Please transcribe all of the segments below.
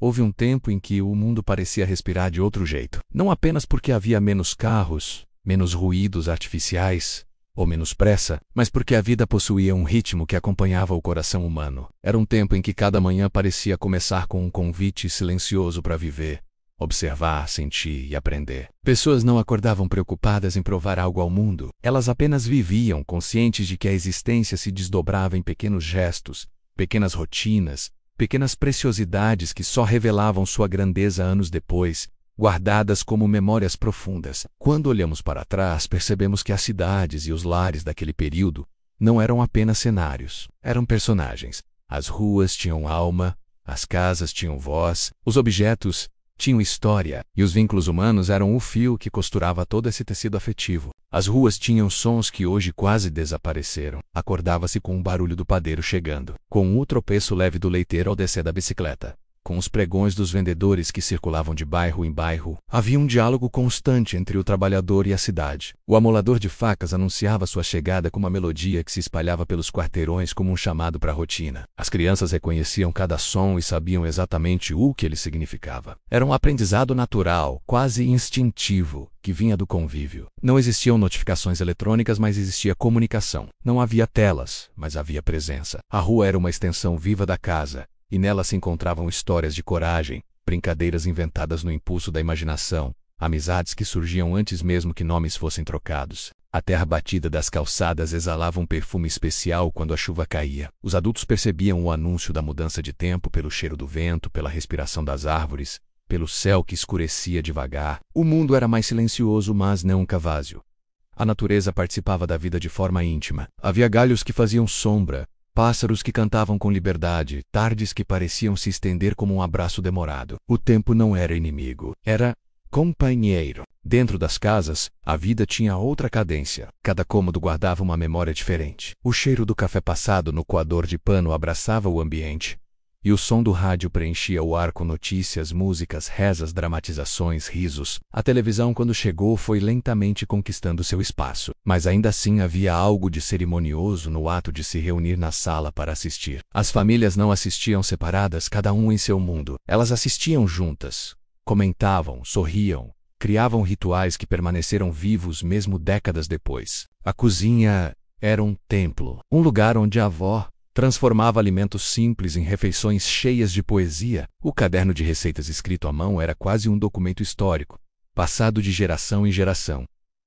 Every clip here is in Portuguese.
Houve um tempo em que o mundo parecia respirar de outro jeito. Não apenas porque havia menos carros, menos ruídos artificiais, ou menos pressa, mas porque a vida possuía um ritmo que acompanhava o coração humano. Era um tempo em que cada manhã parecia começar com um convite silencioso para viver, observar, sentir e aprender. Pessoas não acordavam preocupadas em provar algo ao mundo. Elas apenas viviam, conscientes de que a existência se desdobrava em pequenos gestos, pequenas rotinas, pequenas preciosidades que só revelavam sua grandeza anos depois, guardadas como memórias profundas. Quando olhamos para trás, percebemos que as cidades e os lares daquele período não eram apenas cenários, eram personagens. As ruas tinham alma, as casas tinham voz, os objetos tinham história, e os vínculos humanos eram o fio que costurava todo esse tecido afetivo. As ruas tinham sons que hoje quase desapareceram. Acordava-se com o barulho do padeiro chegando, com o tropeço leve do leiteiro ao descer da bicicleta, com os pregões dos vendedores que circulavam de bairro em bairro. Havia um diálogo constante entre o trabalhador e a cidade. O amolador de facas anunciava sua chegada com uma melodia que se espalhava pelos quarteirões como um chamado para a rotina. As crianças reconheciam cada som e sabiam exatamente o que ele significava. Era um aprendizado natural, quase instintivo, que vinha do convívio. Não existiam notificações eletrônicas, mas existia comunicação. Não havia telas, mas havia presença. A rua era uma extensão viva da casa, e nela se encontravam histórias de coragem, brincadeiras inventadas no impulso da imaginação, amizades que surgiam antes mesmo que nomes fossem trocados. A terra batida das calçadas exalava um perfume especial quando a chuva caía. Os adultos percebiam o anúncio da mudança de tempo pelo cheiro do vento, pela respiração das árvores, pelo céu que escurecia devagar. O mundo era mais silencioso, mas nunca vazio. A natureza participava da vida de forma íntima. Havia galhos que faziam sombra, pássaros que cantavam com liberdade, tardes que pareciam se estender como um abraço demorado. O tempo não era inimigo, era companheiro. Dentro das casas, a vida tinha outra cadência. Cada cômodo guardava uma memória diferente. O cheiro do café passado no coador de pano abraçava o ambiente, e o som do rádio preenchia o ar com notícias, músicas, rezas, dramatizações, risos. A televisão, quando chegou, foi lentamente conquistando seu espaço. Mas ainda assim havia algo de cerimonioso no ato de se reunir na sala para assistir. As famílias não assistiam separadas, cada um em seu mundo. Elas assistiam juntas, comentavam, sorriam, criavam rituais que permaneceram vivos mesmo décadas depois. A cozinha era um templo, um lugar onde a avó transformava alimentos simples em refeições cheias de poesia. O caderno de receitas escrito à mão era quase um documento histórico, passado de geração em geração.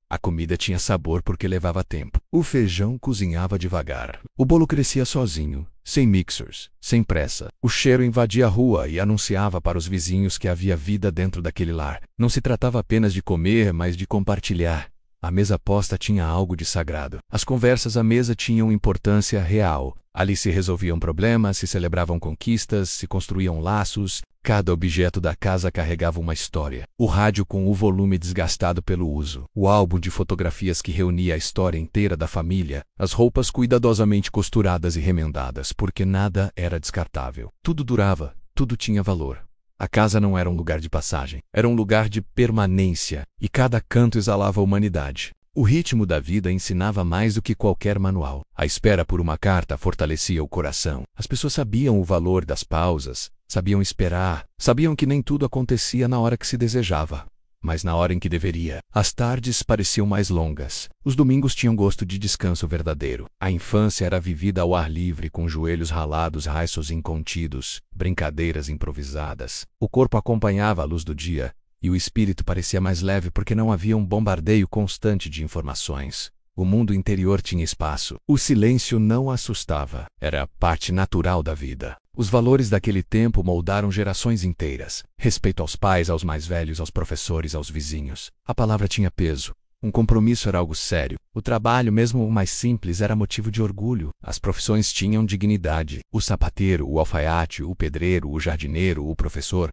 A comida tinha sabor porque levava tempo. O feijão cozinhava devagar. O bolo crescia sozinho, sem mixers, sem pressa. O cheiro invadia a rua e anunciava para os vizinhos que havia vida dentro daquele lar. Não se tratava apenas de comer, mas de compartilhar. A mesa posta tinha algo de sagrado. As conversas à mesa tinham importância real. Ali se resolviam problemas, se celebravam conquistas, se construíam laços. Cada objeto da casa carregava uma história. O rádio com o volume desgastado pelo uso. O álbum de fotografias que reunia a história inteira da família. As roupas cuidadosamente costuradas e remendadas, porque nada era descartável. Tudo durava, tudo tinha valor. A casa não era um lugar de passagem, era um lugar de permanência, e cada canto exalava a humanidade. O ritmo da vida ensinava mais do que qualquer manual. A espera por uma carta fortalecia o coração. As pessoas sabiam o valor das pausas, sabiam esperar, sabiam que nem tudo acontecia na hora que se desejava, mas na hora em que deveria. As tardes pareciam mais longas. Os domingos tinham gosto de descanso verdadeiro. A infância era vivida ao ar livre, com joelhos ralados, raiços incontidos, brincadeiras improvisadas. O corpo acompanhava a luz do dia, e o espírito parecia mais leve porque não havia um bombardeio constante de informações. O mundo interior tinha espaço. O silêncio não assustava. Era parte natural da vida. Os valores daquele tempo moldaram gerações inteiras. Respeito aos pais, aos mais velhos, aos professores, aos vizinhos. A palavra tinha peso. Um compromisso era algo sério. O trabalho, mesmo o mais simples, era motivo de orgulho. As profissões tinham dignidade. O sapateiro, o alfaiate, o pedreiro, o jardineiro, o professor.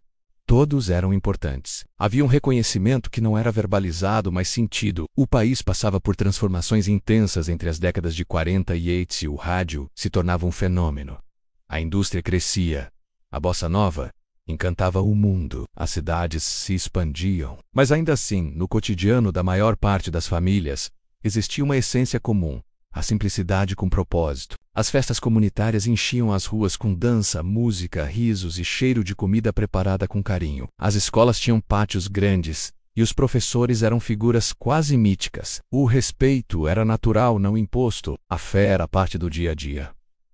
Todos eram importantes. Havia um reconhecimento que não era verbalizado, mas sentido. O país passava por transformações intensas entre as décadas de 40 e 80 e o rádio se tornava um fenômeno. A indústria crescia. A bossa nova encantava o mundo. As cidades se expandiam. Mas ainda assim, no cotidiano da maior parte das famílias, existia uma essência comum: a simplicidade com propósito. As festas comunitárias enchiam as ruas com dança, música, risos e cheiro de comida preparada com carinho. As escolas tinham pátios grandes, e os professores eram figuras quase míticas. O respeito era natural, não imposto. A fé era parte do dia a dia,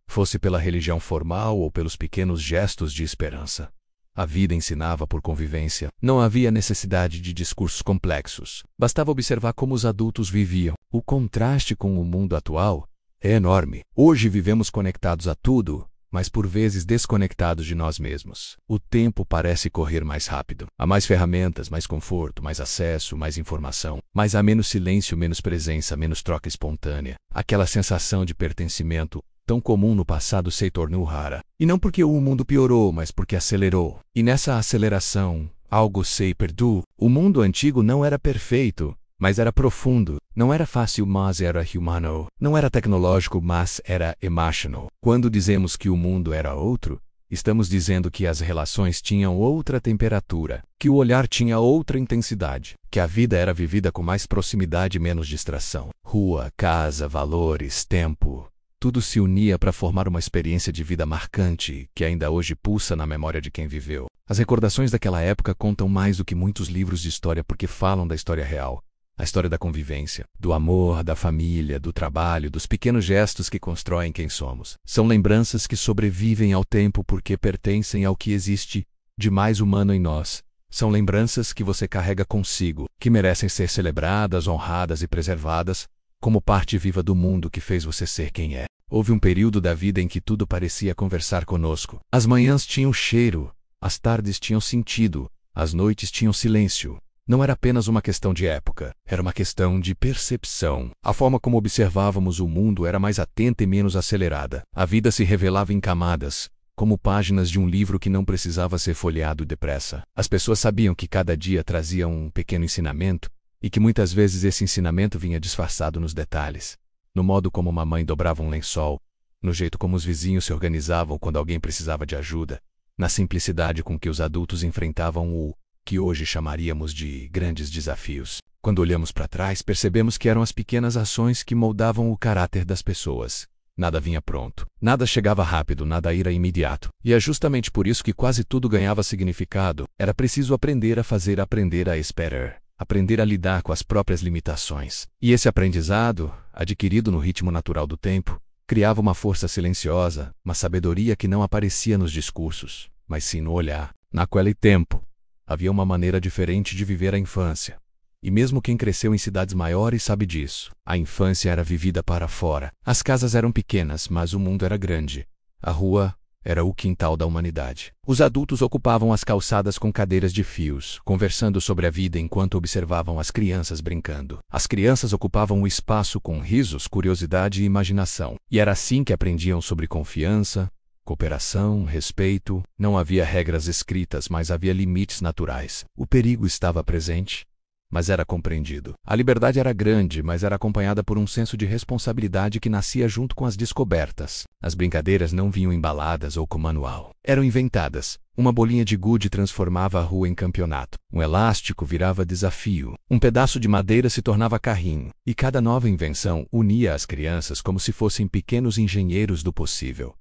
fosse pela religião formal ou pelos pequenos gestos de esperança. A vida ensinava por convivência. Não havia necessidade de discursos complexos. Bastava observar como os adultos viviam. O contraste com o mundo atual é enorme. Hoje vivemos conectados a tudo, mas por vezes desconectados de nós mesmos. O tempo parece correr mais rápido. Há mais ferramentas, mais conforto, mais acesso, mais informação. Mas há menos silêncio, menos presença, menos troca espontânea. Aquela sensação de pertencimento, tão comum no passado, se tornou rara. E não porque o mundo piorou, mas porque acelerou. E nessa aceleração, algo se perdeu. O mundo antigo não era perfeito, mas era profundo. Não era fácil, mas era humano. Não era tecnológico, mas era emotional. Quando dizemos que o mundo era outro, estamos dizendo que as relações tinham outra temperatura, que o olhar tinha outra intensidade, que a vida era vivida com mais proximidade e menos distração. Rua, casa, valores, tempo, tudo se unia para formar uma experiência de vida marcante, que ainda hoje pulsa na memória de quem viveu. As recordações daquela época contam mais do que muitos livros de história porque falam da história real. A história da convivência, do amor, da família, do trabalho, dos pequenos gestos que constroem quem somos. São lembranças que sobrevivem ao tempo porque pertencem ao que existe de mais humano em nós. São lembranças que você carrega consigo, que merecem ser celebradas, honradas e preservadas, como parte viva do mundo que fez você ser quem é. Houve um período da vida em que tudo parecia conversar conosco. As manhãs tinham cheiro, as tardes tinham sentido, as noites tinham silêncio. Não era apenas uma questão de época, era uma questão de percepção. A forma como observávamos o mundo era mais atenta e menos acelerada. A vida se revelava em camadas, como páginas de um livro que não precisava ser folheado depressa. As pessoas sabiam que cada dia trazia um pequeno ensinamento, e que muitas vezes esse ensinamento vinha disfarçado nos detalhes. No modo como uma mãe dobrava um lençol, no jeito como os vizinhos se organizavam quando alguém precisava de ajuda, na simplicidade com que os adultos enfrentavam o que hoje chamaríamos de grandes desafios. Quando olhamos para trás, percebemos que eram as pequenas ações que moldavam o caráter das pessoas. Nada vinha pronto, nada chegava rápido, nada era imediato. E é justamente por isso que quase tudo ganhava significado. Era preciso aprender a fazer, aprender a esperar, aprender a lidar com as próprias limitações. E esse aprendizado, adquirido no ritmo natural do tempo, criava uma força silenciosa, uma sabedoria que não aparecia nos discursos, mas sim no olhar. Naquele tempo, havia uma maneira diferente de viver a infância. E mesmo quem cresceu em cidades maiores sabe disso. A infância era vivida para fora. As casas eram pequenas, mas o mundo era grande. A rua era o quintal da humanidade. Os adultos ocupavam as calçadas com cadeiras de fios, conversando sobre a vida enquanto observavam as crianças brincando. As crianças ocupavam o espaço com risos, curiosidade e imaginação. E era assim que aprendiam sobre confiança, cooperação, respeito. Não havia regras escritas, mas havia limites naturais. O perigo estava presente, mas era compreendido. A liberdade era grande, mas era acompanhada por um senso de responsabilidade que nascia junto com as descobertas. As brincadeiras não vinham embaladas ou com manual. Eram inventadas. Uma bolinha de gude transformava a rua em campeonato. Um elástico virava desafio. Um pedaço de madeira se tornava carrinho. E cada nova invenção unia as crianças como se fossem pequenos engenheiros do possível.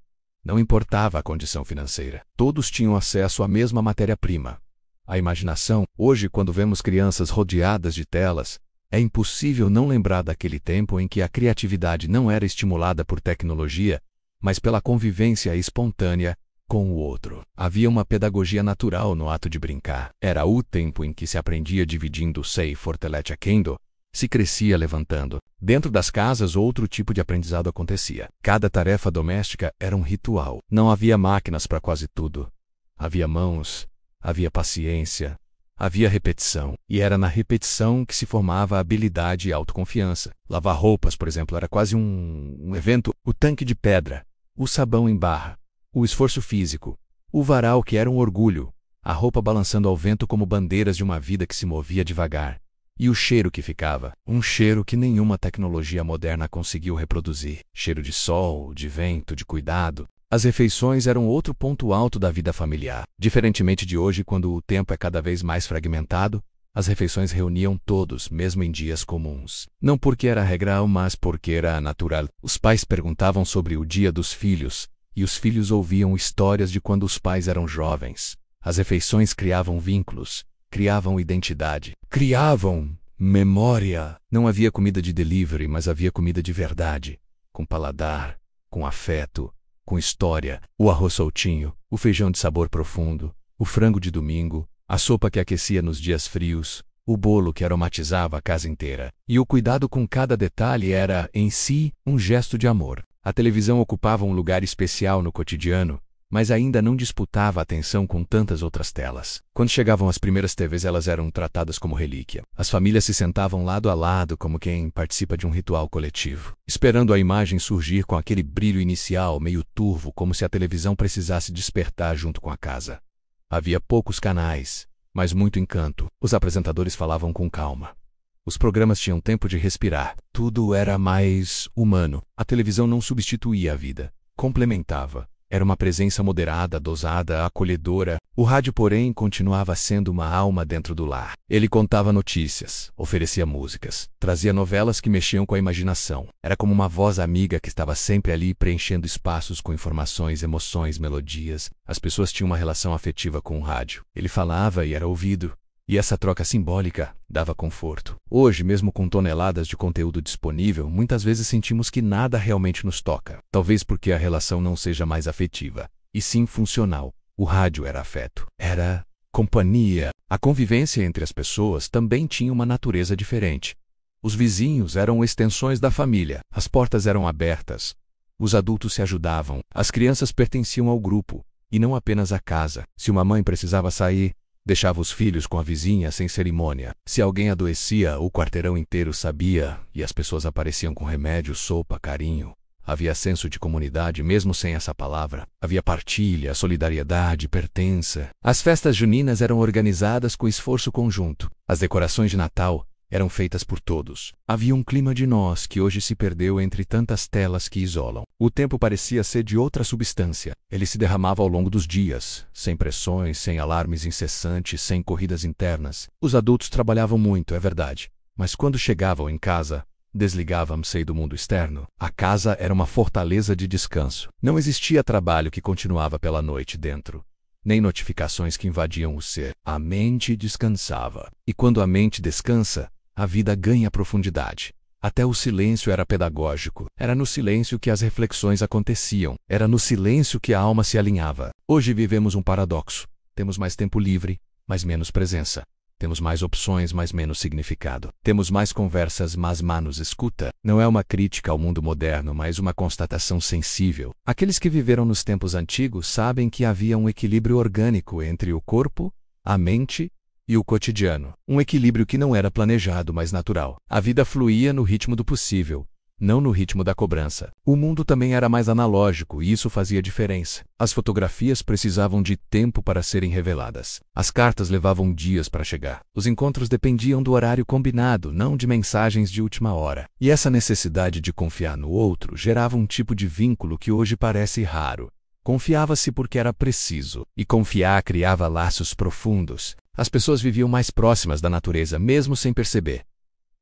Não importava a condição financeira. Todos tinham acesso à mesma matéria-prima. A imaginação. Hoje, quando vemos crianças rodeadas de telas, é impossível não lembrar daquele tempo em que a criatividade não era estimulada por tecnologia, mas pela convivência espontânea com o outro. Havia uma pedagogia natural no ato de brincar. Era o tempo em que se aprendia dividindo sei fortelete kendo, se crescia levantando. Dentro das casas, outro tipo de aprendizado acontecia. Cada tarefa doméstica era um ritual. Não havia máquinas para quase tudo. Havia mãos, havia paciência, havia repetição. E era na repetição que se formava a habilidade e a autoconfiança. Lavar roupas, por exemplo, era quase um evento. O tanque de pedra, o sabão em barra, o esforço físico, o varal que era um orgulho, a roupa balançando ao vento como bandeiras de uma vida que se movia devagar. E o cheiro que ficava, um cheiro que nenhuma tecnologia moderna conseguiu reproduzir. Cheiro de sol, de vento, de cuidado. As refeições eram outro ponto alto da vida familiar. Diferentemente de hoje, quando o tempo é cada vez mais fragmentado, As refeições reuniam todos, mesmo em dias comuns. Não porque era regra, mas porque era natural. Os pais perguntavam sobre o dia dos filhos, e os filhos ouviam histórias de quando os pais eram jovens. As refeições criavam vínculos, criavam identidade, criavam memória. Não havia comida de delivery, mas havia comida de verdade, com paladar, com afeto, com história. O arroz soltinho, o feijão de sabor profundo, o frango de domingo, a sopa que aquecia nos dias frios, o bolo que aromatizava a casa inteira. E o cuidado com cada detalhe era, em si, um gesto de amor. A televisão ocupava um lugar especial no cotidiano, mas ainda não disputava atenção com tantas outras telas. Quando chegavam as primeiras TVs, elas eram tratadas como relíquia. As famílias se sentavam lado a lado como quem participa de um ritual coletivo, esperando a imagem surgir com aquele brilho inicial meio turvo, como se a televisão precisasse despertar junto com a casa. Havia poucos canais, mas muito encanto. Os apresentadores falavam com calma. Os programas tinham tempo de respirar. Tudo era mais humano. A televisão não substituía a vida, complementava. Era uma presença moderada, dosada, acolhedora. O rádio, porém, continuava sendo uma alma dentro do lar. Ele contava notícias, oferecia músicas, trazia novelas que mexiam com a imaginação. Era como uma voz amiga que estava sempre ali preenchendo espaços com informações, emoções, melodias. As pessoas tinham uma relação afetiva com o rádio. Ele falava e era ouvido. E essa troca simbólica dava conforto. Hoje, mesmo com toneladas de conteúdo disponível, muitas vezes sentimos que nada realmente nos toca. Talvez porque a relação não seja mais afetiva, e sim funcional. O rádio era afeto, era companhia. A convivência entre as pessoas também tinha uma natureza diferente. Os vizinhos eram extensões da família. As portas eram abertas. Os adultos se ajudavam. As crianças pertenciam ao grupo, e não apenas à casa. Se uma mãe precisava sair, deixava os filhos com a vizinha sem cerimônia. Se alguém adoecia, o quarteirão inteiro sabia, e as pessoas apareciam com remédio, sopa, carinho. Havia senso de comunidade mesmo sem essa palavra. Havia partilha, solidariedade, pertença. As festas juninas eram organizadas com esforço conjunto. As decorações de Natal eram feitas por todos. Havia um clima de nós que hoje se perdeu entre tantas telas que isolam. O tempo parecia ser de outra substância. Ele se derramava ao longo dos dias, sem pressões, sem alarmes incessantes, sem corridas internas. Os adultos trabalhavam muito, é verdade, mas quando chegavam em casa, desligavam-se do mundo externo. A casa era uma fortaleza de descanso. Não existia trabalho que continuava pela noite dentro, nem notificações que invadiam o ser. A mente descansava. E quando a mente descansa, a vida ganha profundidade. Até o silêncio era pedagógico. Era no silêncio que as reflexões aconteciam. Era no silêncio que a alma se alinhava. Hoje vivemos um paradoxo. Temos mais tempo livre, mas menos presença. Temos mais opções, mas menos significado. Temos mais conversas, mas menos escuta. Não é uma crítica ao mundo moderno, mas uma constatação sensível. Aqueles que viveram nos tempos antigos sabem que havia um equilíbrio orgânico entre o corpo, a mente e o cotidiano. Um equilíbrio que não era planejado, mas natural. A vida fluía no ritmo do possível, não no ritmo da cobrança. O mundo também era mais analógico e isso fazia diferença. As fotografias precisavam de tempo para serem reveladas. As cartas levavam dias para chegar. Os encontros dependiam do horário combinado, não de mensagens de última hora. E essa necessidade de confiar no outro gerava um tipo de vínculo que hoje parece raro. Confiava-se porque era preciso, e confiar criava laços profundos. As pessoas viviam mais próximas da natureza, mesmo sem perceber.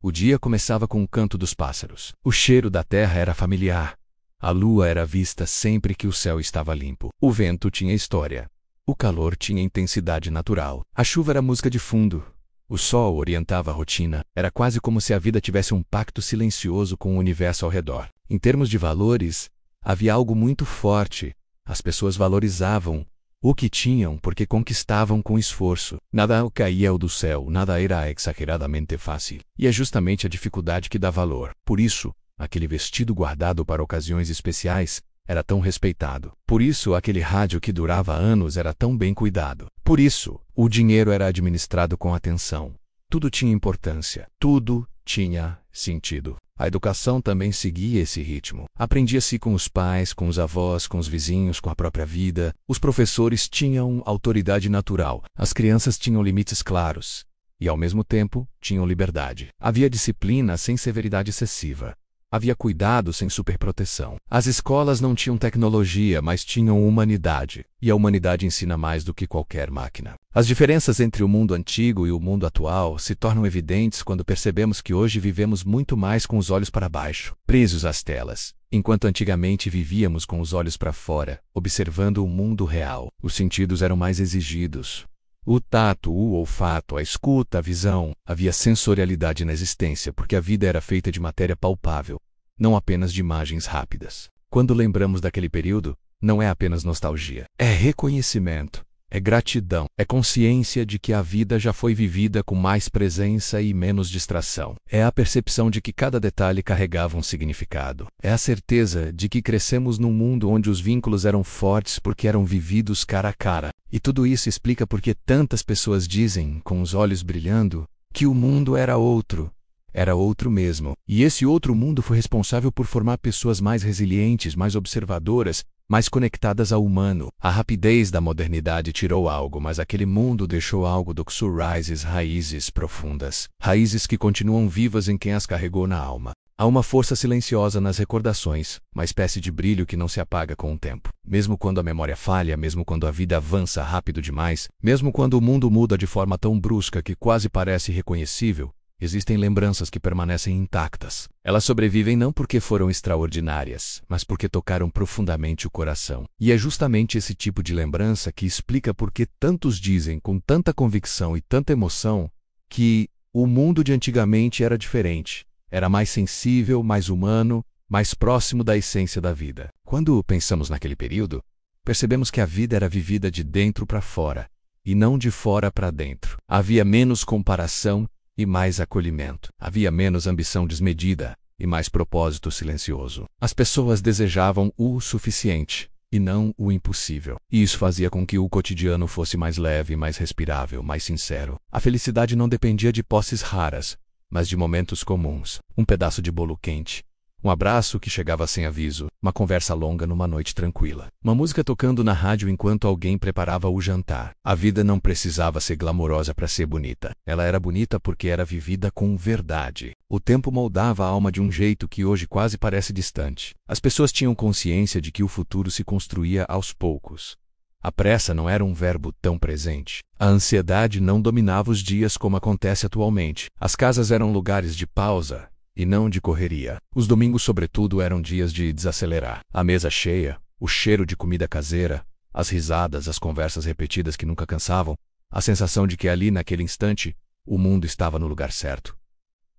O dia começava com o canto dos pássaros. O cheiro da terra era familiar. A lua era vista sempre que o céu estava limpo. O vento tinha história. O calor tinha intensidade natural. A chuva era música de fundo. O sol orientava a rotina. Era quase como se a vida tivesse um pacto silencioso com o universo ao redor. Em termos de valores, havia algo muito forte. As pessoas valorizavam o que tinham porque conquistavam com esforço. Nada caía do céu, nada era exageradamente fácil. E é justamente a dificuldade que dá valor. Por isso, aquele vestido guardado para ocasiões especiais era tão respeitado. Por isso, aquele rádio que durava anos era tão bem cuidado. Por isso, o dinheiro era administrado com atenção. Tudo tinha importância. Tudo tinha sentido. A educação também seguia esse ritmo. Aprendia-se com os pais, com os avós, com os vizinhos, com a própria vida. Os professores tinham autoridade natural. As crianças tinham limites claros. E, ao mesmo tempo, tinham liberdade. Havia disciplina sem severidade excessiva. Havia cuidado sem superproteção. As escolas não tinham tecnologia, mas tinham humanidade. E a humanidade ensina mais do que qualquer máquina. As diferenças entre o mundo antigo e o mundo atual se tornam evidentes quando percebemos que hoje vivemos muito mais com os olhos para baixo, presos às telas, enquanto antigamente vivíamos com os olhos para fora, observando o mundo real. Os sentidos eram mais exigidos. O tato, o olfato, a escuta, a visão. Havia sensorialidade na existência, porque a vida era feita de matéria palpável, não apenas de imagens rápidas. Quando lembramos daquele período, não é apenas nostalgia. É reconhecimento, é gratidão, é consciência de que a vida já foi vivida com mais presença e menos distração. É a percepção de que cada detalhe carregava um significado. É a certeza de que crescemos num mundo onde os vínculos eram fortes porque eram vividos cara a cara. E tudo isso explica por que tantas pessoas dizem, com os olhos brilhando, que o mundo era outro. Era outro mesmo. E esse outro mundo foi responsável por formar pessoas mais resilientes, mais observadoras, mais conectadas ao humano. A rapidez da modernidade tirou algo, mas aquele mundo deixou algo do que surraizes, raízes profundas. Raízes que continuam vivas em quem as carregou na alma. Há uma força silenciosa nas recordações, uma espécie de brilho que não se apaga com o tempo. Mesmo quando a memória falha, mesmo quando a vida avança rápido demais, mesmo quando o mundo muda de forma tão brusca que quase parece irreconhecível, existem lembranças que permanecem intactas. Elas sobrevivem não porque foram extraordinárias, mas porque tocaram profundamente o coração. E é justamente esse tipo de lembrança que explica por que tantos dizem com tanta convicção e tanta emoção que o mundo de antigamente era diferente. Era mais sensível, mais humano, mais próximo da essência da vida. Quando pensamos naquele período, percebemos que a vida era vivida de dentro para fora, e não de fora para dentro. Havia menos comparação e mais acolhimento. Havia menos ambição desmedida e mais propósito silencioso. As pessoas desejavam o suficiente e não o impossível. E isso fazia com que o cotidiano fosse mais leve, mais respirável, mais sincero. A felicidade não dependia de posses raras, mas de momentos comuns. Um pedaço de bolo quente, um abraço que chegava sem aviso, uma conversa longa numa noite tranquila, uma música tocando na rádio enquanto alguém preparava o jantar. A vida não precisava ser glamourosa para ser bonita. Ela era bonita porque era vivida com verdade. O tempo moldava a alma de um jeito que hoje quase parece distante. As pessoas tinham consciência de que o futuro se construía aos poucos. A pressa não era um verbo tão presente. A ansiedade não dominava os dias como acontece atualmente. As casas eram lugares de pausa e não de correria. Os domingos, sobretudo, eram dias de desacelerar. A mesa cheia, o cheiro de comida caseira, as risadas, as conversas repetidas que nunca cansavam, a sensação de que ali, naquele instante, o mundo estava no lugar certo.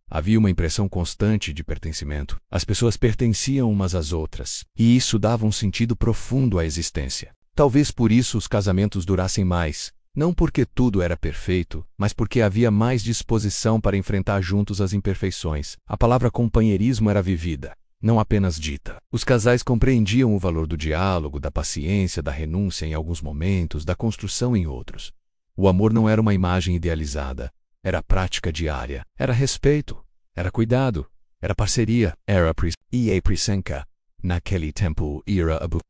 Havia uma impressão constante de pertencimento. As pessoas pertenciam umas às outras, e isso dava um sentido profundo à existência. Talvez por isso os casamentos durassem mais, não porque tudo era perfeito, mas porque havia mais disposição para enfrentar juntos as imperfeições. A palavra companheirismo era vivida, não apenas dita. Os casais compreendiam o valor do diálogo, da paciência, da renúncia em alguns momentos, da construção em outros. O amor não era uma imagem idealizada, era prática diária, era respeito, era cuidado, era parceria, era presença. Naquele tempo,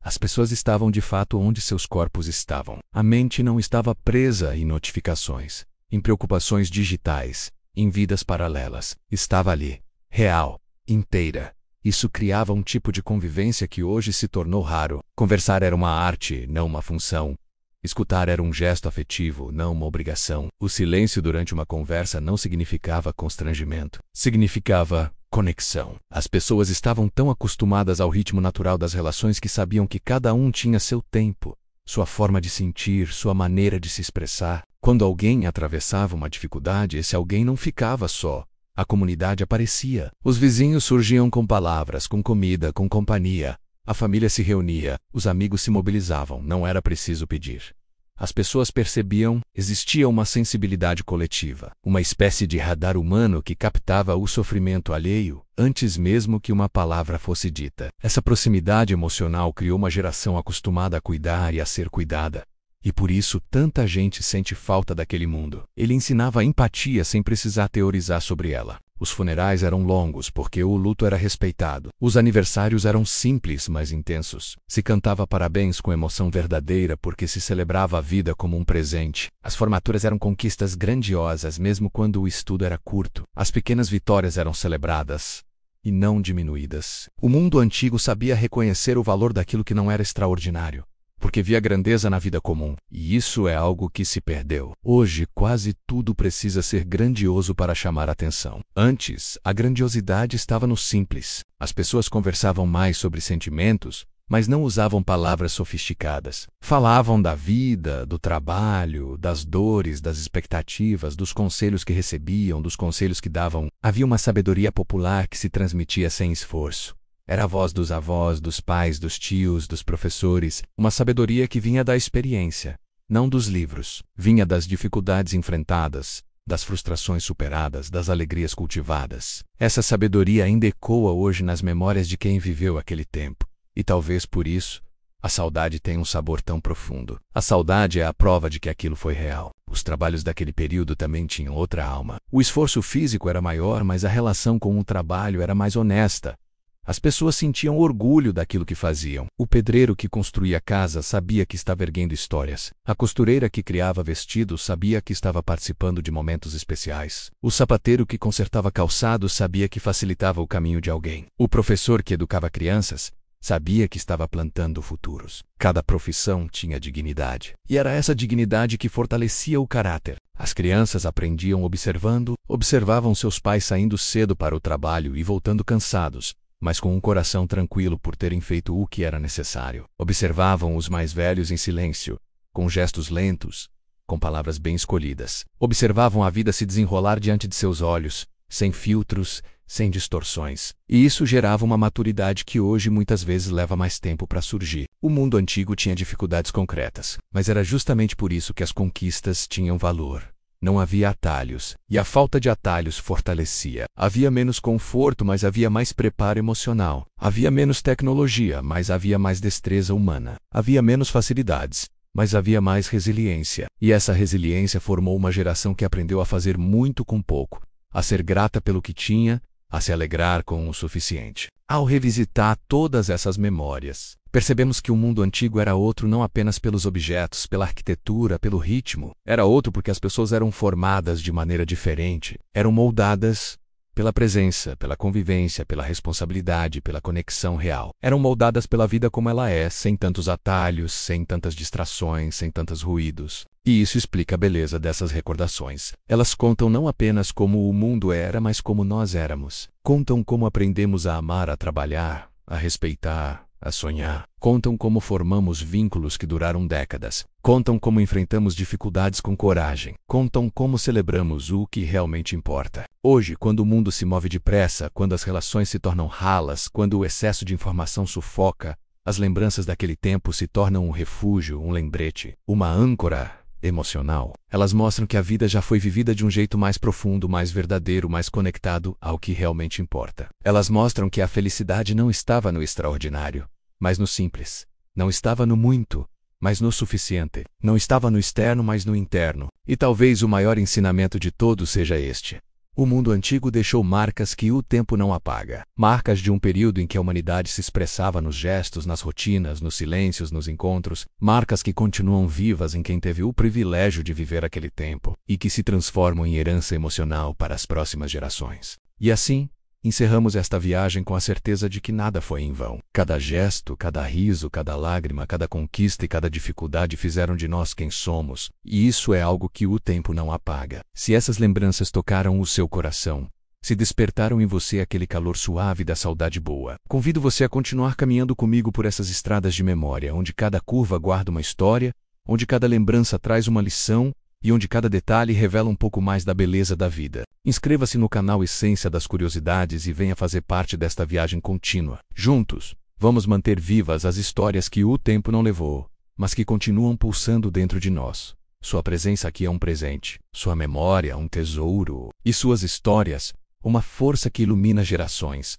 as pessoas estavam de fato onde seus corpos estavam. A mente não estava presa em notificações, em preocupações digitais, em vidas paralelas. Estava ali, real, inteira. Isso criava um tipo de convivência que hoje se tornou raro. Conversar era uma arte, não uma função. Escutar era um gesto afetivo, não uma obrigação. O silêncio durante uma conversa não significava constrangimento. Significava conexão. As pessoas estavam tão acostumadas ao ritmo natural das relações que sabiam que cada um tinha seu tempo, sua forma de sentir, sua maneira de se expressar. Quando alguém atravessava uma dificuldade, esse alguém não ficava só. A comunidade aparecia. Os vizinhos surgiam com palavras, com comida, com companhia. A família se reunia, os amigos se mobilizavam, não era preciso pedir. As pessoas percebiam, existia uma sensibilidade coletiva, uma espécie de radar humano que captava o sofrimento alheio, antes mesmo que uma palavra fosse dita. Essa proximidade emocional criou uma geração acostumada a cuidar e a ser cuidada. E por isso tanta gente sente falta daquele mundo. Ele ensinava a empatia sem precisar teorizar sobre ela. Os funerais eram longos porque o luto era respeitado. Os aniversários eram simples, mas intensos. Se cantava parabéns com emoção verdadeira porque se celebrava a vida como um presente. As formaturas eram conquistas grandiosas mesmo quando o estudo era curto. As pequenas vitórias eram celebradas, e não diminuídas. O mundo antigo sabia reconhecer o valor daquilo que não era extraordinário, porque via grandeza na vida comum, e isso é algo que se perdeu. Hoje, quase tudo precisa ser grandioso para chamar atenção. Antes, a grandiosidade estava no simples. As pessoas conversavam mais sobre sentimentos, mas não usavam palavras sofisticadas. Falavam da vida, do trabalho, das dores, das expectativas, dos conselhos que recebiam, dos conselhos que davam. Havia uma sabedoria popular que se transmitia sem esforço. Era a voz dos avós, dos pais, dos tios, dos professores, uma sabedoria que vinha da experiência, não dos livros. Vinha das dificuldades enfrentadas, das frustrações superadas, das alegrias cultivadas. Essa sabedoria ainda ecoa hoje nas memórias de quem viveu aquele tempo. E talvez por isso, a saudade tenha um sabor tão profundo. A saudade é a prova de que aquilo foi real. Os trabalhos daquele período também tinham outra alma. O esforço físico era maior, mas a relação com o trabalho era mais honesta. As pessoas sentiam orgulho daquilo que faziam. O pedreiro que construía casa sabia que estava erguendo histórias. A costureira que criava vestidos sabia que estava participando de momentos especiais. O sapateiro que consertava calçados sabia que facilitava o caminho de alguém. O professor que educava crianças sabia que estava plantando futuros. Cada profissão tinha dignidade. E era essa dignidade que fortalecia o caráter. As crianças aprendiam observando, observavam seus pais saindo cedo para o trabalho e voltando cansados, mas com um coração tranquilo por terem feito o que era necessário. Observavam os mais velhos em silêncio, com gestos lentos, com palavras bem escolhidas. Observavam a vida se desenrolar diante de seus olhos, sem filtros, sem distorções. E isso gerava uma maturidade que hoje muitas vezes leva mais tempo para surgir. O mundo antigo tinha dificuldades concretas, mas era justamente por isso que as conquistas tinham valor. Não havia atalhos, e a falta de atalhos fortalecia. Havia menos conforto, mas havia mais preparo emocional. Havia menos tecnologia, mas havia mais destreza humana. Havia menos facilidades, mas havia mais resiliência. E essa resiliência formou uma geração que aprendeu a fazer muito com pouco, a ser grata pelo que tinha, a se alegrar com o suficiente. Ao revisitar todas essas memórias, percebemos que o mundo antigo era outro não apenas pelos objetos, pela arquitetura, pelo ritmo. Era outro porque as pessoas eram formadas de maneira diferente, eram moldadas pela presença, pela convivência, pela responsabilidade, pela conexão real. Eram moldadas pela vida como ela é, sem tantos atalhos, sem tantas distrações, sem tantos ruídos. E isso explica a beleza dessas recordações. Elas contam não apenas como o mundo era, mas como nós éramos. Contam como aprendemos a amar, a trabalhar, a respeitar, a sonhar. Contam como formamos vínculos que duraram décadas. Contam como enfrentamos dificuldades com coragem. Contam como celebramos o que realmente importa. Hoje, quando o mundo se move depressa, quando as relações se tornam ralas, quando o excesso de informação sufoca, as lembranças daquele tempo se tornam um refúgio, um lembrete, uma âncora emocional. Elas mostram que a vida já foi vivida de um jeito mais profundo, mais verdadeiro, mais conectado ao que realmente importa. Elas mostram que a felicidade não estava no extraordinário, mas no simples. Não estava no muito, mas no suficiente. Não estava no externo, mas no interno. E talvez o maior ensinamento de todos seja este: o mundo antigo deixou marcas que o tempo não apaga. Marcas de um período em que a humanidade se expressava nos gestos, nas rotinas, nos silêncios, nos encontros. Marcas que continuam vivas em quem teve o privilégio de viver aquele tempo e que se transformam em herança emocional para as próximas gerações. E assim, encerramos esta viagem com a certeza de que nada foi em vão. Cada gesto, cada riso, cada lágrima, cada conquista e cada dificuldade fizeram de nós quem somos, e isso é algo que o tempo não apaga. Se essas lembranças tocaram o seu coração, se despertaram em você aquele calor suave da saudade boa, convido você a continuar caminhando comigo por essas estradas de memória, onde cada curva guarda uma história, onde cada lembrança traz uma lição, e onde cada detalhe revela um pouco mais da beleza da vida. Inscreva-se no canal Essência das Curiosidades e venha fazer parte desta viagem contínua. Juntos, vamos manter vivas as histórias que o tempo não levou, mas que continuam pulsando dentro de nós. Sua presença aqui é um presente, sua memória um tesouro, e suas histórias, uma força que ilumina gerações.